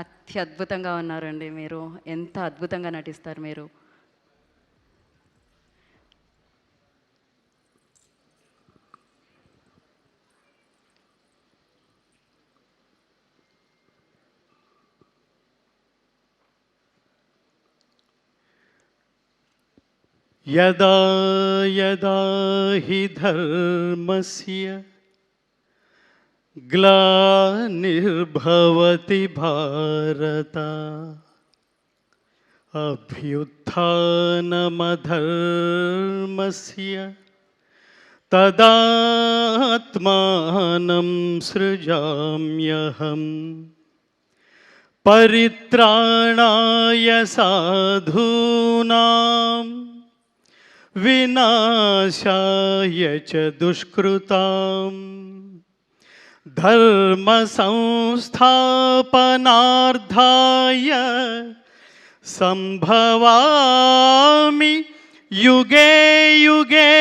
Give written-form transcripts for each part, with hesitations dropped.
అత్యద్భుతంగా ఉన్నారండి మీరు. ఎంత అద్భుతంగా నటిస్తారు మీరు. యదా యదా హి ధర్మస్య గ్లానిర్భవతి భారత అభ్యుత్థానమధర్మస్య తదాత్మానం సృజామ్యహం పరిత్రాణాయ సాధూనాం వినాశాయ చ దుష్కృతాం ధర్మ సంస్థాపనార్థాయ సంభవామి యుగే యుగే.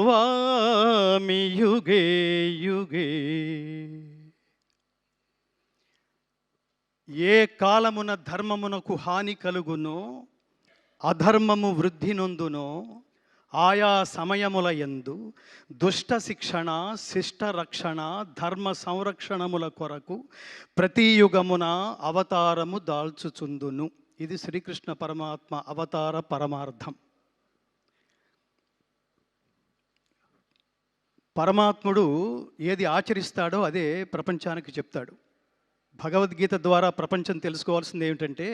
సంభవామి యుగే యుగే. ఏ కాలమున ధర్మమునకు హాని కలుగునో అధర్మము వృద్ధి నొందునో ఆయా సమయముల యందు దుష్ట శిక్షణ శిష్ట రక్షణ ధర్మ సంరక్షణముల కొరకు ప్రతి యుగమున అవతారము దాల్చుచుందును. ఇది శ్రీకృష్ణ పరమాత్మ అవతార పరమార్థం. పరమాత్ముడు ఏది ఆచరిస్తాడో అదే ప్రపంచానికి చెప్తాడు. భగవద్గీత ద్వారా ప్రపంచం తెలుసుకోవాల్సింది ఏమిటంటే,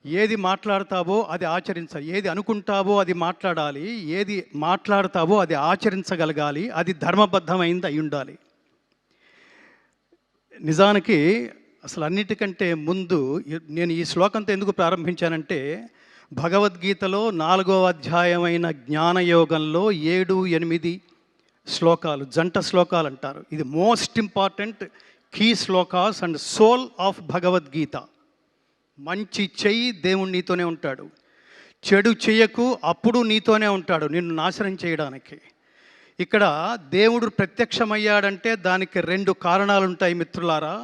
ఏది మాట్లాడతావో అది ఆచరించాలి, ఏది అనుకుంటావో అది మాట్లాడాలి, ఏది మాట్లాడతావో అది ఆచరించగలగాలి, అది ధర్మబద్ధమైంది అయి ఉండాలి. నిజానికి అసలు అన్నిటికంటే ముందు నేను ఈ శ్లోకంతో ఎందుకు ప్రారంభించానంటే, భగవద్గీతలో 4వ అధ్యాయమైన జ్ఞానయోగంలో 7, 8 శ్లోకాలు జంట శ్లోకాలు అంటారు. ఇది most important key shlokas and soul of Bhagavad Gita. మంచి చెయ్యి, దేవుడు నీతోనే ఉంటాడు. చెడు చెయ్యకు, అప్పుడు నీతోనే ఉంటాడు నిన్ను నాశనం చేయడానికి. ఇక్కడ దేవుడు ప్రత్యక్షమయ్యాడంటే దానికి 2 కారణాలు ఉంటాయి మిత్రులారా.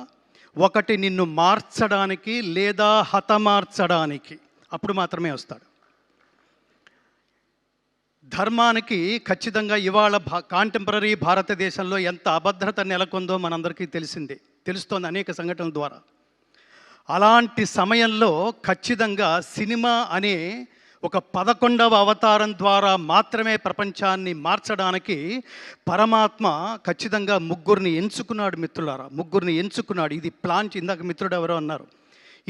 ఒకటి నిన్ను మార్చడానికి లేదా హతమార్చడానికి, అప్పుడు మాత్రమే వస్తాడు. ధర్మానికి ఖచ్చితంగా ఇవాళ కాంటెంపరీ భారతదేశంలో ఎంత అభద్రత నెలకొందో మనందరికీ తెలుస్తోంది అనేక సంఘటనల ద్వారా. అలాంటి సమయంలో ఖచ్చితంగా సినిమా అనే ఒక 11వ అవతారం ద్వారా మాత్రమే ప్రపంచాన్ని మార్చడానికి పరమాత్మ ఖచ్చితంగా 3 ఎంచుకున్నాడు మిత్రులారా. 3 ఎంచుకున్నాడు. ఇది ప్లాన్, ఇందాక మిత్రుడు ఎవరో అన్నారు,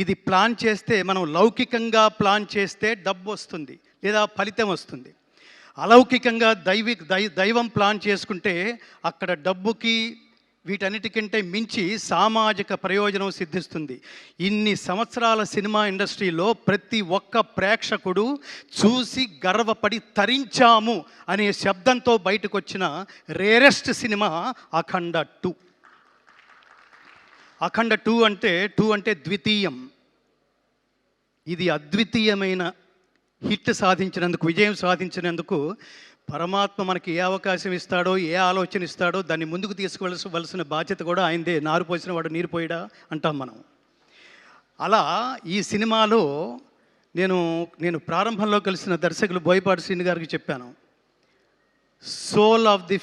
ఇది ప్లాన్ చేస్తే, మనం లౌకికంగా ప్లాన్ చేస్తే డబ్బు వస్తుంది లేదా ఫలితం వస్తుంది. అలౌకికంగా దైవం ప్లాన్ చేసుకుంటే అక్కడ డబ్బుకి వీటన్నిటికంటే మించి సామాజిక ప్రయోజనం సిద్ధిస్తుంది. ఇన్ని సంవత్సరాల సినిమా ఇండస్ట్రీలో ప్రతి ఒక్క ప్రేక్షకుడు చూసి గర్వపడి తరించాము అనే శబ్దంతో బయటకు వచ్చిన రేరెస్ట్ సినిమా అఖండ 2. అఖండ 2 అంటే ద్వితీయం. ఇది అద్వితీయమైన హిట్ సాధించినందుకు, విజయం సాధించినందుకు పరమాత్మ మనకి ఏ అవకాశం ఇస్తాడో, ఏ ఆలోచన ఇస్తాడో దాన్ని ముందుకు తీసుకువలసిన బాధ్యత కూడా ఆయనదే. నారు పోసిన వాడు నీరు పోయడా అంటాం మనం. అలా ఈ సినిమాలో నేను ప్రారంభంలో కలిసిన దర్శకులు బోయపాటి శ్రీను గారికి చెప్పాను, soul of the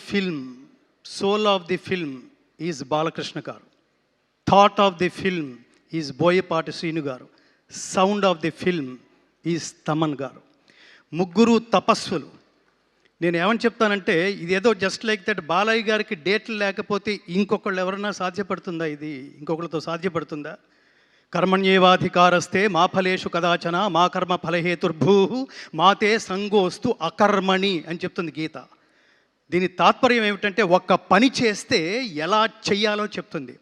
film is Balakrishna garu, thought of the film is Boyapati Srinu garu, sound of the film is Thaman garu. 3 తపస్సులు. నేను ఏమని చెప్తానంటే, ఇదేదో జస్ట్ లైక్ దట్ బాలయ్య గారికి డేట్లు లేకపోతే ఇంకొకళ్ళు ఎవరన్నా సాధ్యపడుతుందా? ఇది ఇంకొకరితో సాధ్యపడుతుందా? కర్మణ్యేవాధికారస్తే మా ఫలేషు కదాచన మా కర్మ ఫలహేతుర్భూ మాతే సంగోస్తు అకర్మణి అని చెప్తుంది గీత. దీని తాత్పర్యం ఏమిటంటే, ఒక్క పని చేస్తే ఎలా చెయ్యాలో చెప్తుంది.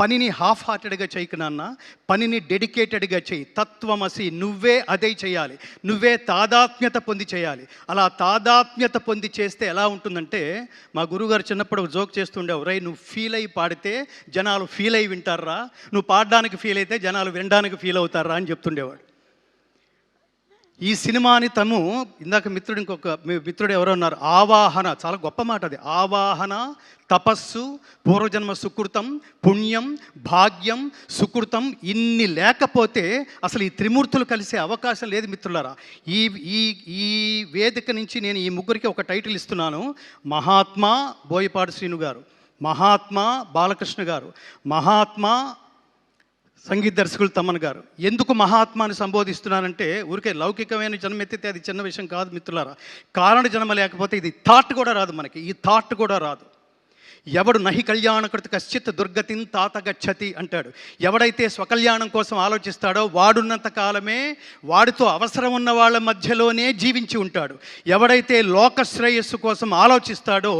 పనిని హాఫ్ హార్టెడ్గా చేయకు నాన్న, పనిని డెడికేటెడ్గా చేయి. తత్వమసి, నువ్వే అదే చేయాలి, నువ్వే తాదాత్మ్యత పొంది చేయాలి. అలా తాదాత్మ్యత పొంది చేస్తే ఎలా ఉంటుందంటే, మా గురువుగారు చిన్నప్పుడు ఒక జోక్ చేస్తుండేవారు, రై నువ్వు ఫీల్ అయ్యి పాడితే జనాలు ఫీల్ అయ్యి వింటారా, నువ్వు పాడడానికి ఫీల్ అయితే జనాలు వినడానికి ఫీల్ అవుతారా అని చెప్తుండేవాడు. ఈ సినిమాని ఇందాక మీ మిత్రుడు ఎవరో ఉన్నారు, ఆవాహన, చాలా గొప్ప మాట అది. ఆవాహన, తపస్సు, పూర్వజన్మ సుకృతం, పుణ్యం, భాగ్యం, సుకృతం, ఇన్ని లేకపోతే అసలు ఈ త్రిమూర్తులు కలిసే అవకాశం లేదు మిత్రులారా. ఈ ఈ ఈ వేదిక నుంచి నేను ఈ ముగ్గురికి ఒక టైటిల్ ఇస్తున్నాను. మహాత్మా బోయపాటి శ్రీను గారు, మహాత్మా బాలకృష్ణ గారు, మహాత్మా సంగీత దర్శకులు తమ్మన్ గారు. ఎందుకు మహాత్మాని సంబోధిస్తున్నానంటే ఊరికే లౌకికమైన జన్మ ఎత్తితే అది చిన్న విషయం కాదు మిత్రులారా. కారణ జన్మ లేకపోతే ఇది థాట్ కూడా రాదు, మనకి ఈ థాట్ కూడా రాదు. ఎవడు నహి కళ్యాణకృత కశ్చిత్ దుర్గతిని తాత గచ్చతి అంటాడు. ఎవడైతే స్వకల్యాణం కోసం ఆలోచిస్తాడో వాడున్నంత కాలమే వాడితో అవసరం ఉన్న వాళ్ళ మధ్యలోనే జీవించి ఉంటాడు. ఎవడైతే లోక శ్రేయస్సు కోసం ఆలోచిస్తాడో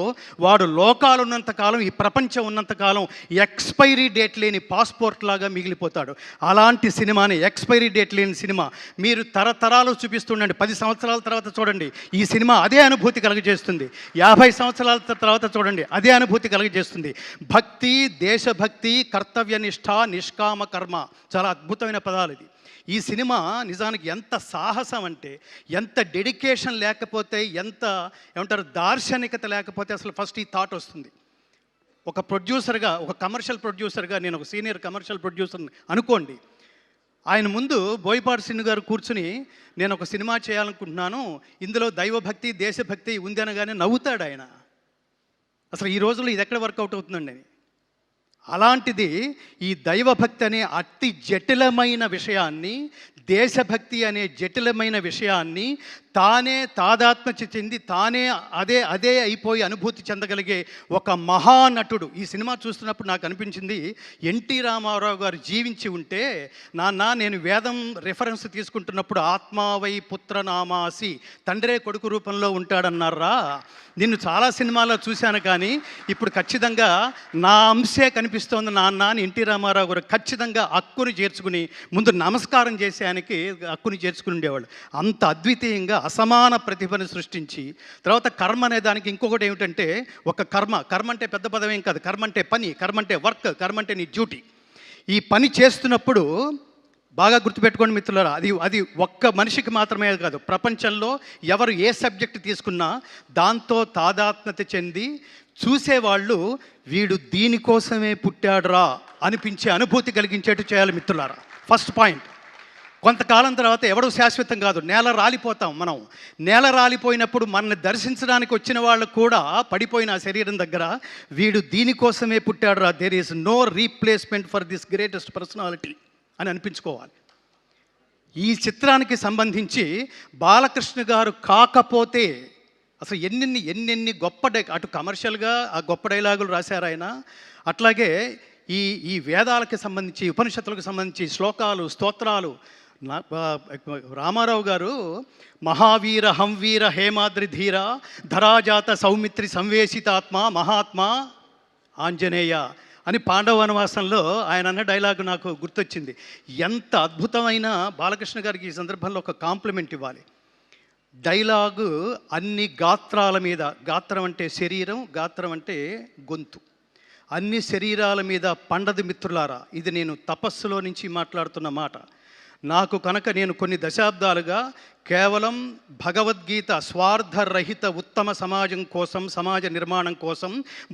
వాడు లోకాలు ఉన్నంత కాలం, ఈ ప్రపంచం ఉన్నంత కాలం ఎక్స్పైరీ డేట్ లేని పాస్పోర్ట్ లాగా మిగిలిపోతాడు. అలాంటి సినిమాని, ఎక్స్పైరీ డేట్ లేని సినిమా మీరు తరతరాలు చూపిస్తుండండి, 10 సంవత్సరాల తర్వాత చూడండి, ఈ సినిమా అదే అనుభూతి కలుగజేస్తుంది. 50 సంవత్సరాల తర్వాత చూడండి, అదే అనుభూతి కలుగజేస్తుంది. భక్తి, దేశభక్తి, కర్తవ్యనిష్ట, నిష్కామ కర్మ, చాలా అద్భుతమైన పదాలు ఇది. ఈ సినిమా నిజానికి ఎంత సాహసం అంటే, ఎంత డెడికేషన్ లేకపోతే, ఎంత ఏమంటారు దార్శనికత లేకపోతే అసలు ఫస్ట్ ఈ థాట్ వస్తుంది. ఒక ప్రొడ్యూసర్గా, ఒక కమర్షియల్ ప్రొడ్యూసర్గా, నేను ఒక సీనియర్ కమర్షియల్ ప్రొడ్యూసర్ని అనుకోండి, ఆయన ముందు బోయపాటి శ్రీను గారు కూర్చుని నేను ఒక సినిమా చేయాలనుకుంటున్నాను, ఇందులో దైవభక్తి, దేశభక్తి ఉంది అనగానే నవ్వుతాడు ఆయన. అసలు ఈ రోజుల్లో ఇది ఎక్కడ వర్కౌట్ అవుతుందండి? అలాంటిది ఈ దైవభక్తి అనే అతి జటిలమైన విషయాన్ని, దేశభక్తి అనే జటిలమైన విషయాన్ని తానే తాదాత్మ్య చెంది తానే అదే అయిపోయి అనుభూతి చెందగలిగే ఒక మహానటుడు. ఈ సినిమా చూస్తున్నప్పుడు నాకు అనిపించింది, ఎన్టీ రామారావు గారు జీవించి ఉంటే, నాన్న నేను వేదం రెఫరెన్స్ తీసుకుంటున్నప్పుడు ఆత్మావై పుత్రనామాసి, తండ్రే కొడుకు రూపంలో ఉంటాడన్నారా, నిన్ను చాలా సినిమాల్లో చూశాను కానీ ఇప్పుడు ఖచ్చితంగా నా అంశే కనిపిస్తోంది నాన్న అని ఎన్టీ రామారావు గారు ఖచ్చితంగా హక్కుని చేర్చుకుని ముందు నమస్కారం చేసేయానికి హక్కుని చేర్చుకుని ఉండేవాళ్ళు. అంత అద్వితీయంగా అసమాన ప్రతిభను సృష్టించి, తర్వాత కర్మ అనే దానికి ఇంకొకటి ఏమిటంటే, ఒక కర్మ అంటే పెద్ద పదం ఏం కాదు, కర్మ అంటే పని, కర్మ అంటే వర్క్, కర్మ అంటే నీ డ్యూటీ. ఈ పని చేస్తున్నప్పుడు బాగా గుర్తుపెట్టుకోండి మిత్రులారా, అది ఒక్క మనిషికి మాత్రమే కాదు, ప్రపంచంలో ఎవరు ఏ సబ్జెక్ట్ తీసుకున్నా దాంతో తాదాత్మ్యత చెంది చూసేవాళ్ళు వీడు దీనికోసమే పుట్టాడురా అనిపించే అనుభూతి కలిగించేట్టు చేయాలి మిత్రులారా. First point. కొంతకాలం తర్వాత ఎవడూ శాశ్వతం కాదు, నేల రాలిపోతాం మనం. నేల రాలిపోయినప్పుడు మనల్ని దర్శించడానికి వచ్చిన వాళ్ళు కూడా పడిపోయిన ఆ శరీరం దగ్గర వీడు దీనికోసమే పుట్టాడురా, there is no replacement for this greatest personality అని అనిపించుకోవాలి. ఈ చిత్రానికి సంబంధించి బాలకృష్ణ గారు కాకపోతే అసలు ఎన్నెన్ని గొప్ప అటు కమర్షియల్గా ఆ గొప్ప డైలాగులు రాశారు ఆయన. అట్లాగే ఈ వేదాలకు సంబంధించి, ఉపనిషత్తులకు సంబంధించి శ్లోకాలు, స్తోత్రాలు. రామారావు గారు మహావీర హంవీర హేమాద్రి ధీర ధరాజాత సౌమిత్రి సంవేశితాత్మ మహాత్మా ఆంజనేయ అని పాండవ వనవాసంలో ఆయన అన్న డైలాగు నాకు గుర్తొచ్చింది. ఎంత అద్భుతమైన, బాలకృష్ణ గారికి ఈ సందర్భంలో ఒక కాంప్లిమెంట్ ఇవ్వాలి. డైలాగు అన్ని గాత్రాల మీద, గాత్రం అంటే శరీరం, గాత్రం అంటే గొంతు, అన్ని శరీరాల మీద పండది మిత్రులారా. ఇది నేను తపస్సులో నుంచి మాట్లాడుతున్న మాట. నాకు కనుక నేను కొన్ని దశాబ్దాలుగా కేవలం భగవద్గీత స్వార్థరహిత ఉత్తమ సమాజం కోసం, సమాజ నిర్మాణం కోసం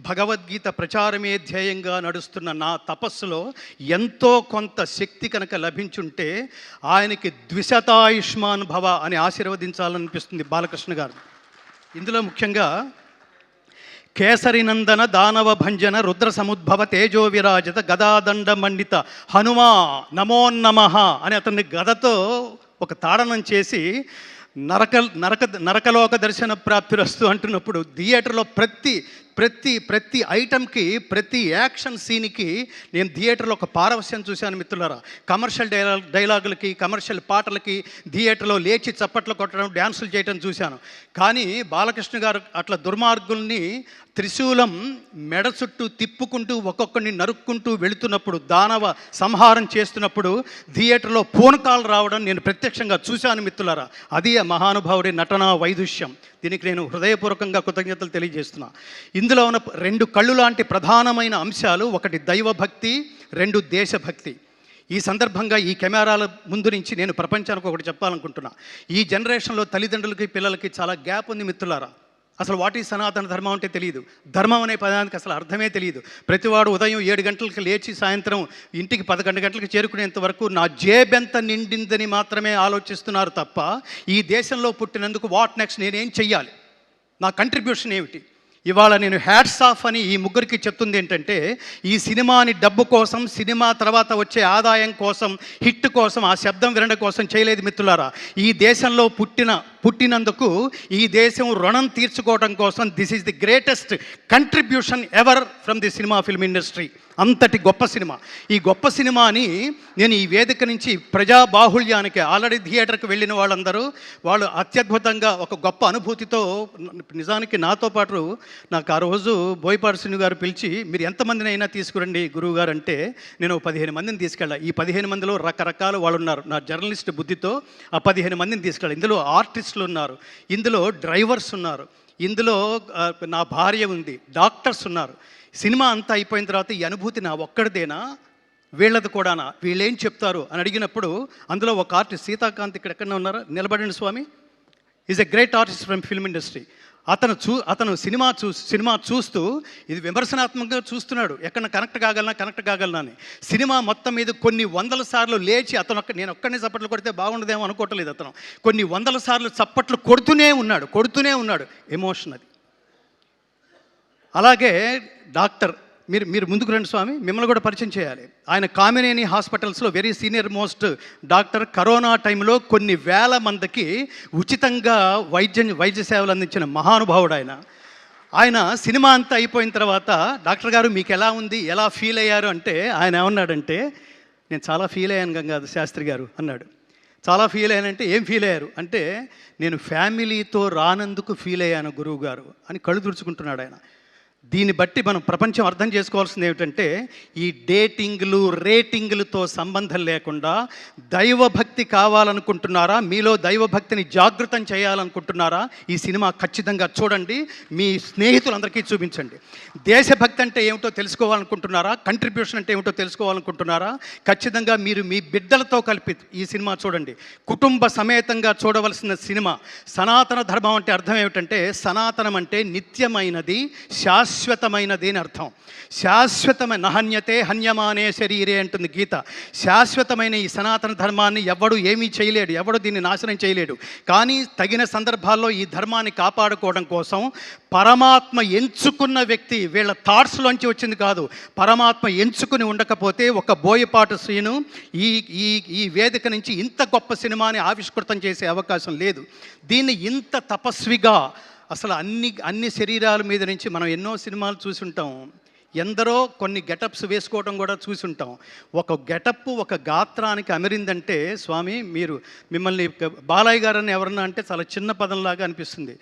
భగవద్గీత ప్రచారమే ధ్యేయంగా నడుస్తున్న నా తపస్సులో ఎంతో కొంత శక్తి కనుక లభించుంటే ఆయనకి ద్విశతాయుష్మాన్ భవ అని ఆశీర్వదించాలనిపిస్తుంది బాలకృష్ణ గారు. ఇందులో ముఖ్యంగా కేసరినందన దానవ భంజన రుద్ర సముద్భవ తేజో విరాజత గదాదండ మండిత హనుమా నమోన్నమః అని అతన్ని గదతో ఒక తాడనం చేసి నరకలోక దర్శన ప్రాప్తిరస్తు అంటున్నప్పుడు థియేటర్లో ప్రతి ఐటమ్కి, ప్రతి యాక్షన్ సీన్కి నేను థియేటర్లో ఒక పారవస్యం చూశాను మిత్రులారా. కమర్షియల్ డైలాగులకి, కమర్షియల్ పాటలకి థియేటర్లో లేచి చప్పట్లు కొట్టడం, డ్యాన్సులు చేయడం చూశాను. కానీ బాలకృష్ణ గారు అట్లా దుర్మార్గుల్ని త్రిశూలం మెడ చుట్టూ తిప్పుకుంటూ ఒక్కొక్కడిని నరుక్కుంటూ వెళుతున్నప్పుడు, దానవ సంహారం చేస్తున్నప్పుడు థియేటర్లో పూనకాలు రావడం నేను ప్రత్యక్షంగా చూశాను మిత్రులారా. అది ఆ మహానుభావుడి నటనా వైదుష్యం. దీనికి నేను హృదయపూర్వకంగా కృతజ్ఞతలు తెలియజేస్తున్నా. ఇందులో ఉన్న 2 కళ్ళు లాంటి ప్రధానమైన అంశాలు, ఒకటి దైవభక్తి, 2 దేశభక్తి. ఈ సందర్భంగా ఈ కెమెరాల ముందు నుంచి నేను ప్రపంచానికి ఒకటి చెప్పాలనుకుంటున్నా. ఈ జనరేషన్లో తల్లిదండ్రులకి పిల్లలకి చాలా గ్యాప్ ఉంది మిత్రులారా. అసలు వాట్ ఈ సనాతన ధర్మం అంటే తెలియదు. ధర్మం అనే పదానికి అసలు అర్థమే తెలియదు. ప్రతివాడు ఉదయం 7 గంటలకు లేచి సాయంత్రం ఇంటికి 11 గంటలకు చేరుకునేంత వరకు నా జేబెంత నిండిందని మాత్రమే ఆలోచిస్తున్నారు తప్ప ఈ దేశంలో పుట్టినందుకు వాట్ నెక్స్ట్, నేనేం చెయ్యాలి, నా కంట్రిబ్యూషన్ ఏమిటి. ఇవాళ నేను హ్యాట్స్ ఆఫ్ అని ఈ ముగ్గురికి చెప్తుంది ఏంటంటే, ఈ సినిమాని డబ్బు కోసం, సినిమా తర్వాత వచ్చే ఆదాయం కోసం, హిట్ కోసం, ఆ శబ్దం వినడం కోసం చేయలేదు మిత్రులారా. ఈ దేశంలో పుట్టినందుకు ఈ దేశం రుణం తీర్చుకోవడం కోసం this is the greatest contribution ever from the cinema film industry. అంతటి గొప్ప సినిమా. ఈ గొప్ప సినిమాని నేను ఈ వేదిక నుంచి ప్రజాబాహుళ్యానికి ఆల్రెడీ థియేటర్కి వెళ్ళిన వాళ్ళందరూ వాళ్ళు అత్యద్భుతంగా ఒక గొప్ప అనుభూతితో, నిజానికి నాతో పాటు నాకు ఆ రోజు బోయపాటి శ్రీను గారు పిలిచి మీరు ఎంతమందిని అయినా తీసుకురండి గురువు గారు అంటే నేను 15 మందిని తీసుకెళ్ళా. ఈ 15 మందిలో రకరకాల వాళ్ళు ఉన్నారు. నా జర్నలిస్ట్ బుద్ధితో ఆ 15 మందిని తీసుకెళ్ళా. ఇందులో ఆర్టిస్టులు ఉన్నారు, ఇందులో డ్రైవర్స్ ఉన్నారు, ఇందులో నా భార్య ఉంది, డాక్టర్స్ ఉన్నారు. సినిమా అంతా అయిపోయిన తర్వాత ఈ అనుభూతి నా ఒక్కడిదేనా, వీళ్ళది కూడానా, వీళ్ళేం చెప్తారు అని అడిగినప్పుడు అందులో ఒక ఆర్టిస్ట్ సీతాకాంత్ ఇక్కడ ఎక్కడన్నా ఉన్నారా, నిలబడండి స్వామి, is a great artist from film industry. అతను సినిమా చూస్తూ ఇది విమర్శనాత్మకంగా చూస్తున్నాడు, ఎక్కడ కనెక్ట్ కాగలనా అని. సినిమా మొత్తం మీద కొన్ని 100 సార్లు లేచి నేను ఒక్కడిని చప్పట్లు కొడితే బాగుండదేమో అనుకోవట్లేదు. అతను కొన్ని 100 సార్లు చప్పట్లు కొడుతూనే ఉన్నాడు. ఎమోషన్ అది. అలాగే డాక్టర్, మీరు ముందుకు రండి స్వామి, మిమ్మల్ని కూడా పరిచయం చేయాలి. ఆయన కామినేని హాస్పిటల్స్లో very senior most doctor. Corona టైంలో కొన్ని వేల మందికి ఉచితంగా వైద్య సేవలు అందించిన మహానుభావుడు ఆయన సినిమా అంతా అయిపోయిన తర్వాత డాక్టర్ గారు మీకు ఎలా ఉంది, ఎలా ఫీల్ అయ్యారు అంటే ఆయన ఏమన్నాడంటే, నేను చాలా ఫీల్ అయ్యాను గంగాధర్ శాస్త్రి గారు అన్నాడు. చాలా ఫీల్ అయ్యానంటే ఏం ఫీల్ అయ్యారు అంటే, నేను ఫ్యామిలీతో రానందుకు ఫీల్ అయ్యాను గురువు గారు అని కళ్ళు తుడుచుకుంటున్నాడు ఆయన. దీన్ని బట్టి మనం ప్రపంచం అర్థం చేసుకోవాల్సింది ఏమిటంటే, ఈ డేటింగ్లు రేటింగ్లతో సంబంధం లేకుండా దైవభక్తి కావాలనుకుంటున్నారా, మీలో దైవభక్తిని జాగృతం చేయాలనుకుంటున్నారా, ఈ సినిమా ఖచ్చితంగా చూడండి, మీ స్నేహితులందరికీ చూపించండి. దేశభక్తి అంటే ఏమిటో తెలుసుకోవాలనుకుంటున్నారా, కంట్రిబ్యూషన్ అంటే ఏమిటో తెలుసుకోవాలనుకుంటున్నారా, ఖచ్చితంగా మీరు మీ బిడ్డలతో కలిపి ఈ సినిమా చూడండి. కుటుంబ సమేతంగా చూడవలసిన సినిమా. సనాతన ధర్మం అంటే అర్థం ఏమిటంటే, సనాతనం అంటే నిత్యమైనది, శాశ్వతమైనది అని అర్థం. శాశ్వతమైన నహన్యతే హన్యమానే శరీరే అంటుంది గీత. శాశ్వతమైన ఈ సనాతన ధర్మాన్ని ఎవడు ఏమీ చేయలేడు, ఎవడు దీన్ని నాశనం చేయలేడు. కానీ తగిన సందర్భాల్లో ఈ ధర్మాన్ని కాపాడుకోవడం కోసం పరమాత్మ ఎంచుకున్న వ్యక్తి, వీళ్ళ థాట్స్లోంచి వచ్చింది కాదు, పరమాత్మ ఎంచుకుని ఉండకపోతే ఒక బోయపాటి శ్రీను ఈ వేదిక నుంచి ఇంత గొప్ప సినిమాని ఆవిష్కృతం చేసే అవకాశం లేదు. దీన్ని ఇంత తపస్విగా, అసలు అన్ని శరీరాల మీద నుంచి మనం ఎన్నో సినిమాలు చూసుంటాం, ఎందరో కొన్ని గెటప్స్ వేసుకోవడం కూడా చూసుంటాం. ఒక గెటప్ ఒక గాత్రానికి అమరిందంటే స్వామి, మిమ్మల్ని బాలయ్య గారని ఎవరన్నా అంటే చాలా చిన్న పదంలాగా అనిపిస్తుంది.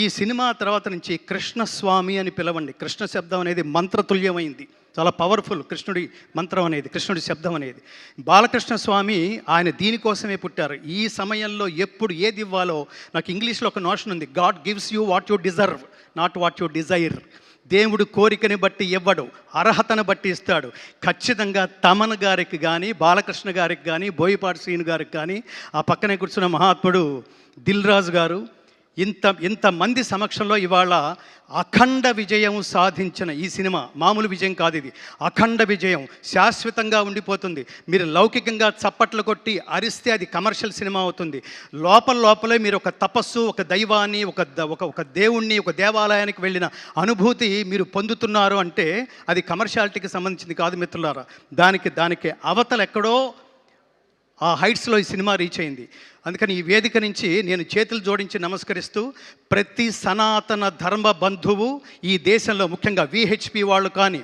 ఈ సినిమా తర్వాత నుంచి కృష్ణస్వామి అని పిలవండి. కృష్ణ శబ్దం అనేది మంత్రతుల్యమైంది, చాలా పవర్ఫుల్. కృష్ణుడి మంత్రం అనేది, కృష్ణుడి శబ్దం అనేది. బాలకృష్ణ స్వామి ఆయన దీనికోసమే పుట్టారు. ఈ సమయంలో ఎప్పుడు ఏది ఇవ్వాలో, నాకు ఇంగ్లీష్లో ఒక నోషన్ ఉంది, God gives you what you deserve, not what you Dzire. దేవుడు కోరికని బట్టి ఇవ్వడు, అర్హతను బట్టి ఇస్తాడు. ఖచ్చితంగా తమన్ గారికి కానీ, బాలకృష్ణ గారికి కానీ, బోయపాటి శ్రీను గారికి కానీ, ఆ పక్కనే కూర్చున్న మహాత్ముడు దిల్ రాజు గారు, ఇంతమంది సమక్షంలో ఇవాళ అఖండ విజయం సాధించిన ఈ సినిమా మామూలు విజయం కాదు, ఇది అఖండ విజయం, శాశ్వతంగా ఉండిపోతుంది. మీరు లౌకికంగా చప్పట్లు కొట్టి అరిస్తే అది కమర్షియల్ సినిమా అవుతుంది. లోపలే మీరు ఒక తపస్సు, ఒక దైవాన్ని, ఒక దేవుణ్ణి, ఒక దేవాలయానికి వెళ్ళిన అనుభూతి మీరు పొందుతున్నారు అంటే అది కమర్షియాలిటీకి సంబంధించింది కాదు మిత్రులారా. దానికి అవతల ఎక్కడో ఆ హైట్స్లో ఈ సినిమా రీచ్ అయింది. అందుకని ఈ వేదిక నుంచి నేను చేతులు జోడించి నమస్కరిస్తూ, ప్రతి సనాతన ధర్మ బంధువు ఈ దేశంలో, ముఖ్యంగా విహెచ్పి వాళ్ళు కానీ,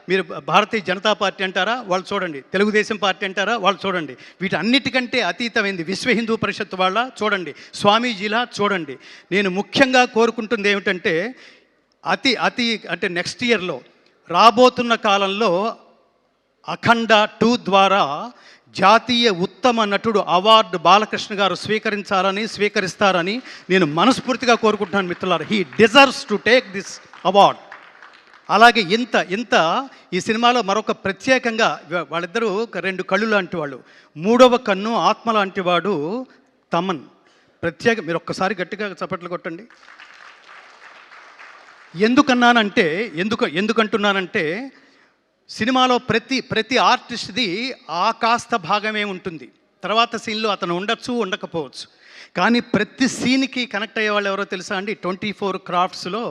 మీరు భారతీయ జనతా పార్టీ అంటారా వాళ్ళు చూడండి, తెలుగుదేశం పార్టీ అంటారా వాళ్ళు చూడండి, వీటన్నిటికంటే అతీతమైంది విశ్వ హిందూ పరిషత్ వాళ్ళ చూడండి, స్వామీజీలా చూడండి. నేను ముఖ్యంగా కోరుకుంటుంది ఏమిటంటే, అంటే నెక్స్ట్ ఇయర్లో రాబోతున్న కాలంలో అఖండ 2 ద్వారా జాతీయ ఉత్తమ నటుడు అవార్డు బాలకృష్ణ గారు స్వీకరిస్తారని నేను మనస్ఫూర్తిగా కోరుకుంటున్నాను మిత్రులారా. He deserves to take this award. అలాగే ఇంత ఈ సినిమాలో మరొక ప్రత్యేకంగా వాళ్ళిద్దరూ రెండు కళ్ళు లాంటి వాళ్ళు. మూడవ కన్ను ఆత్మ లాంటి వాడు తమన్. మీరు ఒక్కసారి గట్టిగా చప్పట్లు కొట్టండి. ఎందుకంటున్నానంటే సినిమాలో ప్రతి ఆర్టిస్ట్ది ఆ కాస్త భాగమే ఉంటుంది. తర్వాత సీన్లో అతను ఉండొచ్చు, ఉండకపోవచ్చు. కానీ ప్రతి సీన్కి కనెక్ట్ అయ్యే వాళ్ళు ఎవరో తెలుసా అండి? 24 క్రాఫ్ట్స్లో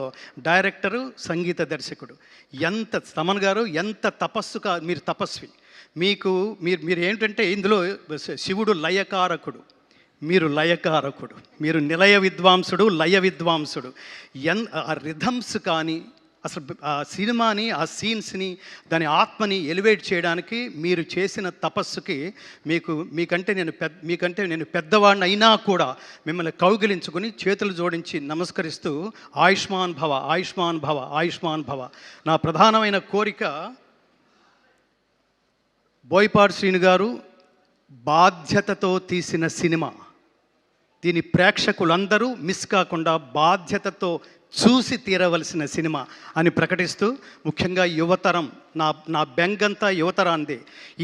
డైరెక్టరు, సంగీత దర్శకుడు. తమన్ గారు ఎంత మీరు తపస్వి. మీరు ఏంటంటే ఇందులో శివుడు లయకారకుడు, మీరు లయకారకుడు, మీరు నిలయ విద్వాంసుడు, లయ విద్వాంసుడు. ఆ రిథమ్స్ కానీ అసలు ఆ సినిమాని, ఆ సీన్స్ని, దాని ఆత్మని ఎలివేట్ చేయడానికి మీరు చేసిన తపస్సుకి మీకంటే నేను పెద్దవాడిని అయినా కూడా మిమ్మల్ని కౌగిలించుకుని చేతులు జోడించి నమస్కరిస్తూ ఆయుష్మాన్ భవ, ఆయుష్మాన్ భవ, ఆయుష్మాన్ భవ. నా ప్రధానమైన కోరిక, బోయపాటి శ్రీను గారు బాధ్యతతో తీసిన సినిమా, దీని ప్రేక్షకులందరూ మిస్ కాకుండా బాధ్యతతో చూసి తీరవలసిన సినిమా అని ప్రకటిస్తూ, ముఖ్యంగా యువతరం, నా బెంగంతా యువతరాందే.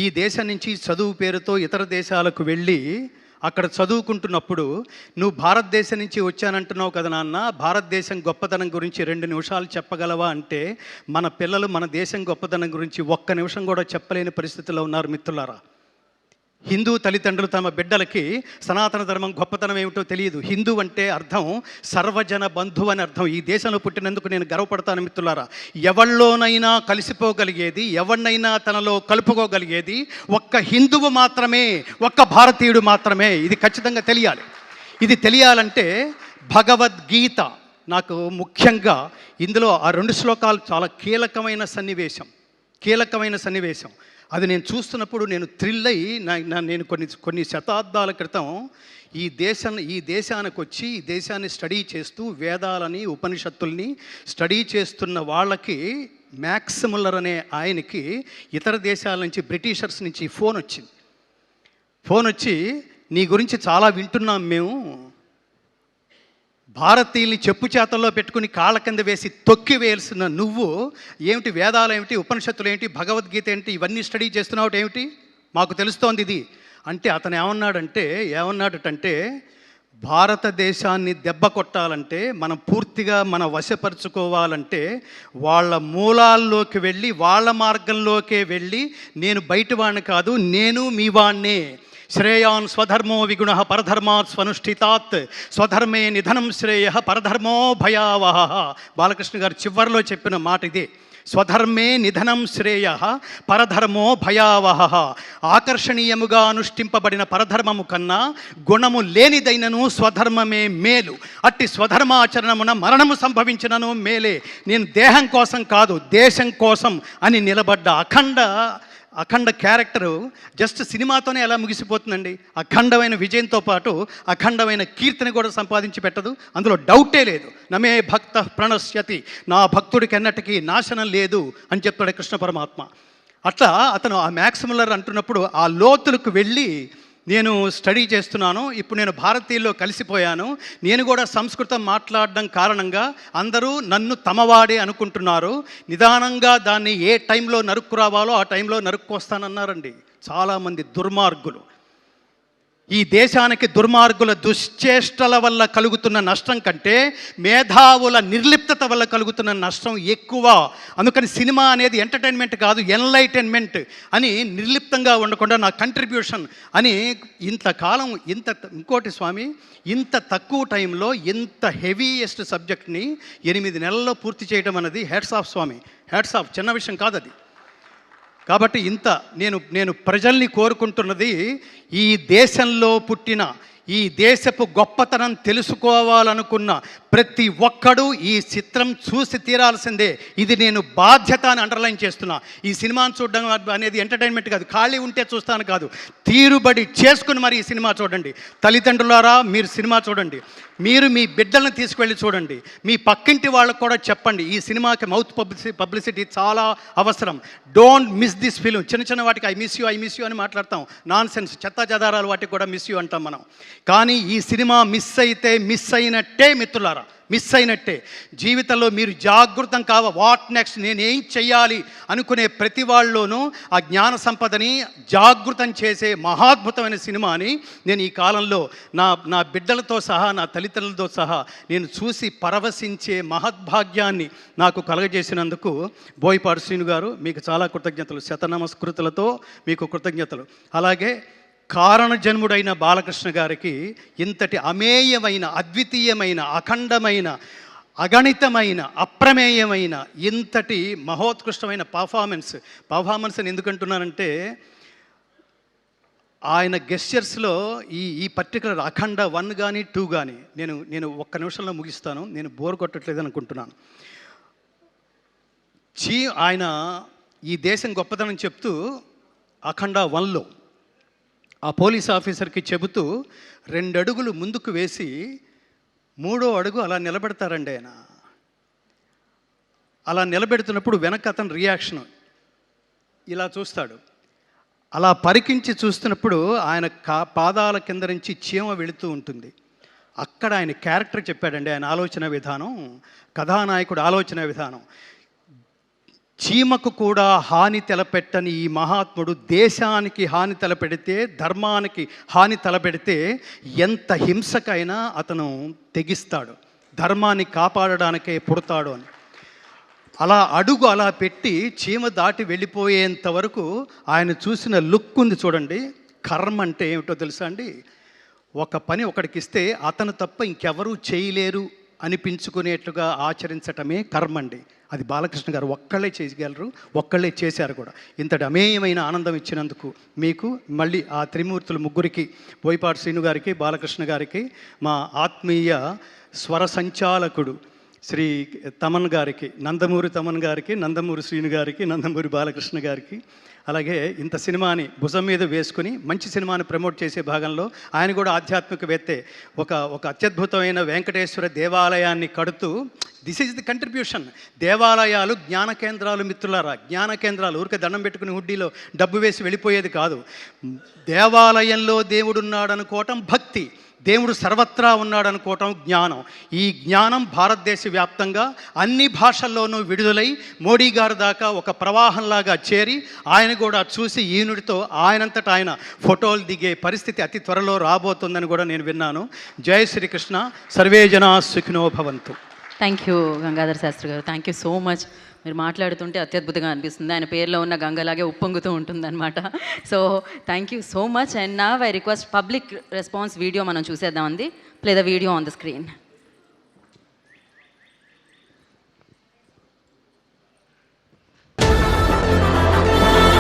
ఈ దేశం నుంచి చదువు పేరుతో ఇతర దేశాలకు వెళ్ళి అక్కడ చదువుకుంటున్నప్పుడు, నువ్వు భారతదేశం నుంచి వచ్చానంటున్నావు కదా నాన్న, భారతదేశం గొప్పతనం గురించి 2 నిమిషాలు చెప్పగలవా అంటే మన పిల్లలు మన దేశం గొప్పతనం గురించి 1 నిమిషం కూడా చెప్పలేని పరిస్థితిలో ఉన్నారు మిత్రులారా. హిందూ తల్లిదండ్రులు తమ బిడ్డలకి సనాతన ధర్మం గొప్పతనం ఏమిటో తెలియదు. హిందూ అంటే అర్థం సర్వజన బంధువు అని అర్థం. ఈ దేశంలో పుట్టినందుకు నేను గర్వపడతాను మిత్రులారా. ఎవరిలోనైనా కలిసిపోగలిగేది, ఎవరినైనా తనలో కలుపుకోగలిగేది ఒక్క హిందువు మాత్రమే, ఒక్క భారతీయుడు మాత్రమే. ఇది ఖచ్చితంగా తెలియాలి. ఇది తెలియాలంటే భగవద్గీత నాకు ముఖ్యంగా ఇందులో ఆ 2 శ్లోకాలు చాలా కీలకమైన సన్నివేశం. అది నేను చూస్తున్నప్పుడు నేను థ్రిల్ అయ్యి, నేను కొన్ని శతాబ్దాల క్రితం ఈ దేశానికి వచ్చి ఈ దేశాన్ని స్టడీ చేస్తూ వేదాలని, ఉపనిషత్తుల్ని స్టడీ చేస్తున్న వాళ్ళకి, మ్యాక్స్ ముల్లర్ అనే ఆయనకి ఇతర దేశాల నుంచి, బ్రిటిషర్స్ నుంచి ఫోన్ వచ్చి నీ గురించి చాలా వింటున్నాం మేము, భారతీయుల్ని చెప్పు చేతల్లో పెట్టుకుని కాళ్ళ కింద వేసి తొక్కి వేయాల్సిన నువ్వు ఏమిటి, వేదాలు ఏమిటి, ఉపనిషత్తులు ఏంటి, భగవద్గీత ఏంటి, ఇవన్నీ స్టడీ చేస్తున్నావు ఏమిటి, మాకు తెలుస్తోంది ఇది అంటే, అతను ఏమన్నాడటంటే భారతదేశాన్ని దెబ్బ కొట్టాలంటే, మనం పూర్తిగా వశపరుచుకోవాలంటే వాళ్ళ మూలాల్లోకి వెళ్ళి, వాళ్ళ మార్గంలోకే వెళ్ళి, నేను బయటవాణ్ణి కాదు, నేను మీ వాణ్ణే. శ్రేయాన్ స్వధర్మో విగుణ పరధర్మాత్ స్వనుష్ఠితాత్ స్వధర్మే నిధనం శ్రేయ పరధర్మో భయావహ. బాలకృష్ణ గారు చివరిలో చెప్పిన మాట ఇదే. స్వధర్మే నిధనం శ్రేయ పరధర్మో భయావహ. ఆకర్షణీయముగా అనుష్ఠింపబడిన పరధర్మము కన్నా గుణము లేనిదైనను స్వధర్మమే మేలు. అట్టి స్వధర్మాచరణమున మరణము సంభవించినను మేలే. నేను దేహం కోసం కాదు, దేశం కోసం అని నిలబడ్డ అఖండ క్యారెక్టరు జస్ట్ సినిమాతోనే ఎలా ముగిసిపోతుందండి. అఖండమైన విజయంతో పాటు అఖండమైన కీర్తిని కూడా సంపాదించి పెట్టదు, అందులో డౌటే లేదు. నమే భక్త ప్రణశ్యతి, నా భక్తుడికి ఎన్నటికీ నాశనం లేదు అని చెప్తాడు కృష్ణ పరమాత్మ. అట్లా అతను ఆ మ్యాక్స్ ముల్లర్ అంటున్నప్పుడు ఆ లోతులకు వెళ్ళి నేను స్టడీ చేస్తున్నాను. ఇప్పుడు నేను భారతీయుల్లో కలిసిపోయాను. నేను కూడా సంస్కృతం మాట్లాడడం కారణంగా అందరూ నన్ను తమవాడే అనుకుంటున్నారు. నిదానంగా దాన్ని ఏ టైంలో నరుక్కు రావాలో ఆ టైంలో నరుక్కొస్తానన్నారండి చాలామంది దుర్మార్గులు. ఈ దేశానికి దుర్మార్గుల దుశ్చేష్టల వల్ల కలుగుతున్న నష్టం కంటే మేధావుల నిర్లిప్తత వల్ల కలుగుతున్న నష్టం ఎక్కువ. అందుకని సినిమా అనేది ఎంటర్టైన్మెంట్ కాదు, ఎన్లైటైన్మెంట్ అని నిర్లిప్తంగా ఉండకుండా నా కంట్రిబ్యూషన్ అని ఇంతకాలం ఇంకోటి స్వామి, ఇంత తక్కువ టైంలో ఇంత హెవీయెస్ట్ సబ్జెక్ట్ని 8 నెలల్లో పూర్తి చేయడం అనేది హ్యాట్స్ ఆఫ్ స్వామి, హ్యాట్స్ ఆఫ్. చిన్న విషయం కాదు అది. కాబట్టి నేను ప్రజల్ని కోరుకుంటున్నది, ఈ దేశంలో పుట్టిన, ఈ దేశపు గొప్పతనం తెలుసుకోవాలనుకున్న ప్రతి ఒక్కడూ ఈ చిత్రం చూసి తీరాల్సిందే. ఇది నేను బాధ్యత అని అండర్లైన్ చేస్తున్నా. ఈ సినిమాను చూడడం అనేది ఎంటర్టైన్మెంట్ కాదు, ఖాళీ ఉంటే చూస్తాను కాదు, తీరుబడి చేసుకుని మరి ఈ సినిమా చూడండి. తల్లిదండ్రులారా మీరు సినిమా చూడండి, మీరు మీ బిడ్డలను తీసుకువెళ్ళి చూడండి, మీ పక్కింటి వాళ్ళకు కూడా చెప్పండి. ఈ సినిమాకి మౌత్ పబ్లిసిటీ చాలా అవసరం. Don't miss this film. చిన్న వాటికి ఐ మిస్ యూ అని మాట్లాడతాం, నాన్ సెన్స్ చెత్తా చెదారాలు వాటికి కూడా మిస్ యూ అంటాం మనం. కానీ ఈ సినిమా మిస్ అయినట్టే మిత్రులారా, మిస్ అయినట్టే. జీవితంలో మీరు జాగృతం వాట్ నెక్స్ట్, నేనేం చెయ్యాలి అనుకునే ప్రతి వాళ్ళలోనూ ఆ జ్ఞాన సంపదని జాగృతం చేసే మహాద్భుతమైన సినిమాని నేను ఈ కాలంలో నా బిడ్డలతో సహా, నా తల్లిదండ్రులతో సహా నేను చూసి పరవశించే మహద్భాగ్యాన్ని నాకు కలగజేసినందుకు బోయపాటి శ్రీను గారు మీకు చాలా కృతజ్ఞతలు, శతనమస్కృతులతో మీకు కృతజ్ఞతలు. అలాగే కారణజన్ముడైన బాలకృష్ణ గారికి ఇంతటి అమేయమైన, అద్వితీయమైన, అఖండమైన, అగణితమైన, అప్రమేయమైన ఇంతటి మహోత్కృష్టమైన పర్ఫార్మెన్స్ అని ఎందుకంటున్నానంటే, ఆయన గెస్చర్స్లో ఈ పర్టికులర్ అఖండ 1 కానీ 2 కానీ నేను ఒక్క నిమిషంలో ముగిస్తాను, నేను బోర్ కొట్టట్లేదు అనుకుంటున్నాను. ఆయన ఈ దేశం గొప్పతనం చెప్తూ అఖండ 1లో ఆ పోలీస్ ఆఫీసర్కి చెబుతూ 2 అడుగులు ముందుకు వేసి 3వ అడుగు అలా నిలబెడతారండి ఆయన. అలా నిలబెడుతున్నప్పుడు వెనక అతను రియాక్షన్ ఇలా చూస్తాడు. అలా పరికించి చూస్తున్నప్పుడు ఆయన పాదాల కింద నుంచి చీమ వెళుతూ ఉంటుంది. అక్కడ ఆయన క్యారెక్టర్ చెప్పాడండి, ఆయన ఆలోచన విధానం, కథానాయకుడు ఆలోచన విధానం. చీమకు కూడా హాని తలపెట్టని ఈ మహాత్ముడు దేశానికి హాని తలపెడితే, ధర్మానికి హాని తలపెడితే ఎంత హింసకైనా అతను తెగిస్తాడు, ధర్మాన్ని కాపాడడానికే పుడతాడు అని. అలా అడుగు అలా పెట్టి చీమ దాటి వెళ్ళిపోయేంత వరకు ఆయన చూసిన లుక్ ఉంది చూడండి. కర్మ అంటే ఏమిటో తెలుసా అండి? ఒక పని ఒకడికి ఇస్తే అతను తప్ప ఇంకెవరూ చేయలేరు అనిపించుకునేట్లుగా ఆచరించటమే కర్మ అండి. అది బాలకృష్ణ గారు ఒక్కళ్ళే చేయగలరు, ఒక్కళ్ళే చేశారు కూడా. ఇంతటి అమేయమైన ఆనందం ఇచ్చినందుకు మీకు మళ్ళీ ఆ త్రిమూర్తులు ముగ్గురికి, బోయపాటి శ్రీను గారికి, బాలకృష్ణ గారికి, మా ఆత్మీయ స్వర సంచాలకుడు శ్రీ తమన్ గారికి, నందమూరి తమన్ గారికి, నందమూరి శ్రీను గారికి, నందమూరి బాలకృష్ణ గారికి, అలాగే ఇంత సినిమాని భుజం మీద వేసుకుని మంచి సినిమాని ప్రమోట్ చేసే భాగంలో ఆయన కూడా ఆధ్యాత్మికవేత్తే, ఒక అత్యద్భుతమైన వెంకటేశ్వర దేవాలయాన్ని కడుతూ, దిస్ ఈజ్ ది కంట్రిబ్యూషన్. దేవాలయాలు జ్ఞాన కేంద్రాలు మిత్రులారా, జ్ఞాన కేంద్రాలు ఊరికే దండం పెట్టుకుని హుడ్డీలో డబ్బు వేసి వెళ్ళిపోయేది కాదు. దేవాలయంలో దేవుడున్నాడు అనుకోవటం భక్తి, దేవుడు సర్వత్రా ఉన్నాడు అనుకోవటం జ్ఞానం. ఈ జ్ఞానం భారతదేశ వ్యాప్తంగా అన్ని భాషల్లోనూ విడుదలై మోడీ గారి దాకా ఒక ప్రవాహంలాగా చేరి ఆయన కూడా చూసి ఈనుడితో ఆయనంతటా ఆయన ఫోటోలు దిగే పరిస్థితి అతి త్వరలో రాబోతుందని కూడా నేను విన్నాను. జై శ్రీకృష్ణ, సర్వే జనా సుఖినో భవంతు. థ్యాంక్ యూ గంగాధర్ శాస్త్రి గారు, థ్యాంక్ యూ సో మచ్. మీరు మాట్లాడుతుంటే అత్యద్భుతంగా అనిపిస్తుంది, ఆయన పేరులో ఉన్న గంగలాగే ఉప్పొంగుతూ ఉంటుందన్నమాట. So thank you so much. And నా I request public response video మనం చూసేద్దామండి. Play the video on the screen.